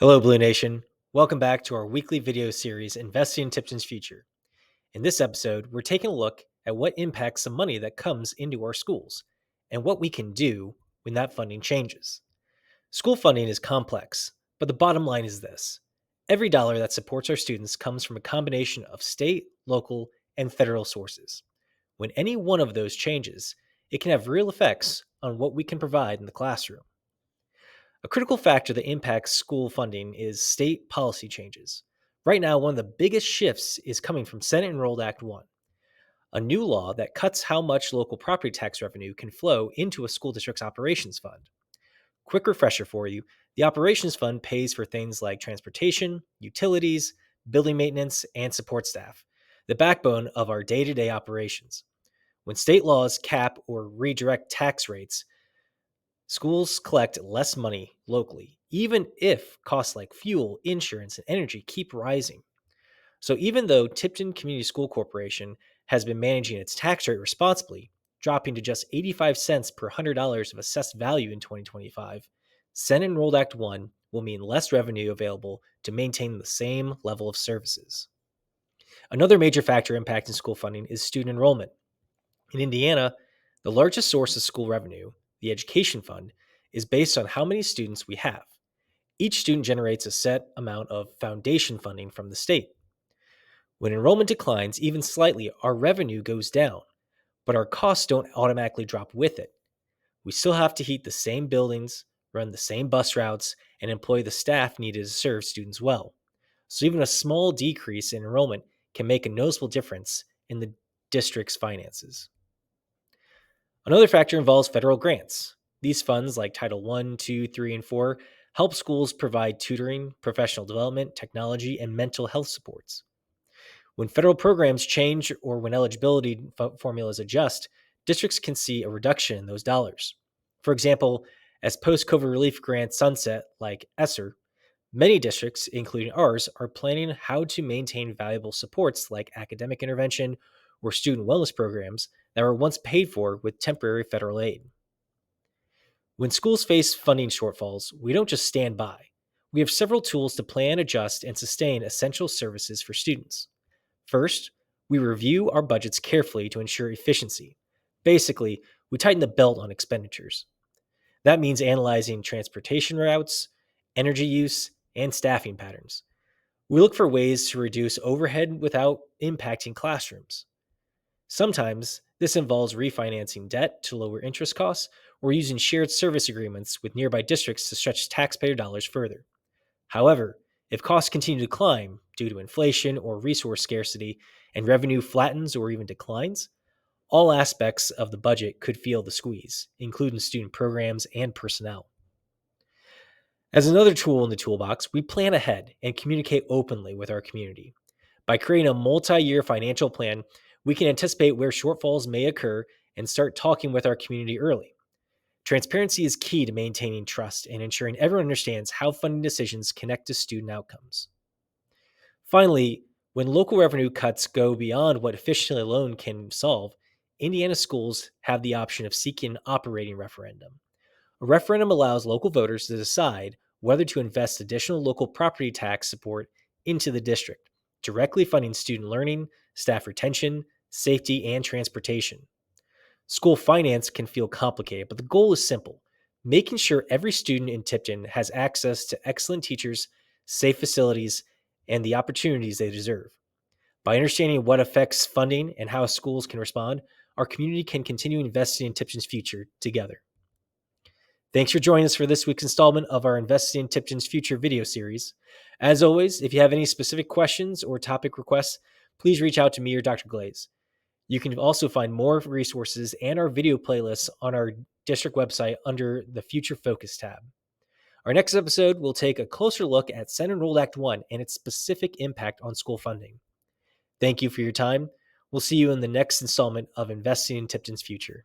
Hello, Blue Nation. Welcome back to our weekly video series, Investing in Tipton's Future. In this episode, we're taking a look at what impacts the money that comes into our schools and what we can do when that funding changes. School funding is complex, but the bottom line is this. Every dollar that supports our students comes from a combination of state, local, and federal sources. When any one of those changes, it can have real effects on what we can provide in the classroom. A critical factor that impacts school funding is state policy changes. Right now, one of the biggest shifts is coming from Senate Enrolled Act 1, a new law that cuts how much local property tax revenue can flow into a school district's operations fund. Quick refresher for you, the operations fund pays for things like transportation, utilities, building maintenance, and support staff, the backbone of our day-to-day operations. When state laws cap or redirect tax rates, schools collect less money locally, even if costs like fuel, insurance, and energy keep rising. So, even though Tipton Community School Corporation has been managing its tax rate responsibly, dropping to just 85 cents per $100 of assessed value in 2025, Senate Enrolled Act 1 will mean less revenue available to maintain the same level of services. Another major factor impacting school funding is student enrollment. In Indiana, the largest source of school revenue, the education fund, is based on how many students we have. Each student generates a set amount of foundation funding from the state. When enrollment declines even slightly, our revenue goes down, but our costs don't automatically drop with it. We still have to heat the same buildings, run the same bus routes, and employ the staff needed to serve students well. So even a small decrease in enrollment can make a noticeable difference in the district's finances. Another factor involves federal grants. These funds, like Title I, II, III, and IV, help schools provide tutoring, professional development, technology, and mental health supports. When federal programs change or when eligibility formulas adjust, districts can see a reduction in those dollars. For example, as post-COVID relief grants sunset, like ESSER, many districts, including ours, are planning how to maintain valuable supports like academic intervention or student wellness programs that were once paid for with temporary federal aid. When schools face funding shortfalls, we don't just stand by. We have several tools to plan, adjust, and sustain essential services for students. First, we review our budgets carefully to ensure efficiency. Basically, we tighten the belt on expenditures. That means analyzing transportation routes, energy use, and staffing patterns. We look for ways to reduce overhead without impacting classrooms. Sometimes this involves refinancing debt to lower interest costs or using shared service agreements with nearby districts to stretch taxpayer dollars further. However, if costs continue to climb due to inflation or resource scarcity and revenue flattens or even declines, all aspects of the budget could feel the squeeze, including student programs and personnel. As another tool in the toolbox, we plan ahead and communicate openly with our community. By creating a multi-year financial plan, we can anticipate where shortfalls may occur and start talking with our community early. Transparency is key to maintaining trust and ensuring everyone understands how funding decisions connect to student outcomes. Finally, when local revenue cuts go beyond what efficiency alone can solve, Indiana schools have the option of seeking an operating referendum. A referendum allows local voters to decide whether to invest additional local property tax support into the district, directly funding student learning, staff retention, safety, and transportation. School finance can feel complicated, but the goal is simple: making sure every student in Tipton has access to excellent teachers, safe facilities, and the opportunities they deserve. By understanding what affects funding and how schools can respond, our community can continue investing in Tipton's future together. Thanks for joining us for this week's installment of our Investing in Tipton's Future video series. As always, if you have any specific questions or topic requests, please reach out to me or Dr. Glaze. You can also find more resources and our video playlists on our district website under the Future Focus tab. Our next episode will take a closer look at Senate Enrolled Act 1 and its specific impact on school funding. Thank you for your time. We'll see you in the next installment of Investing in Tipton's Future.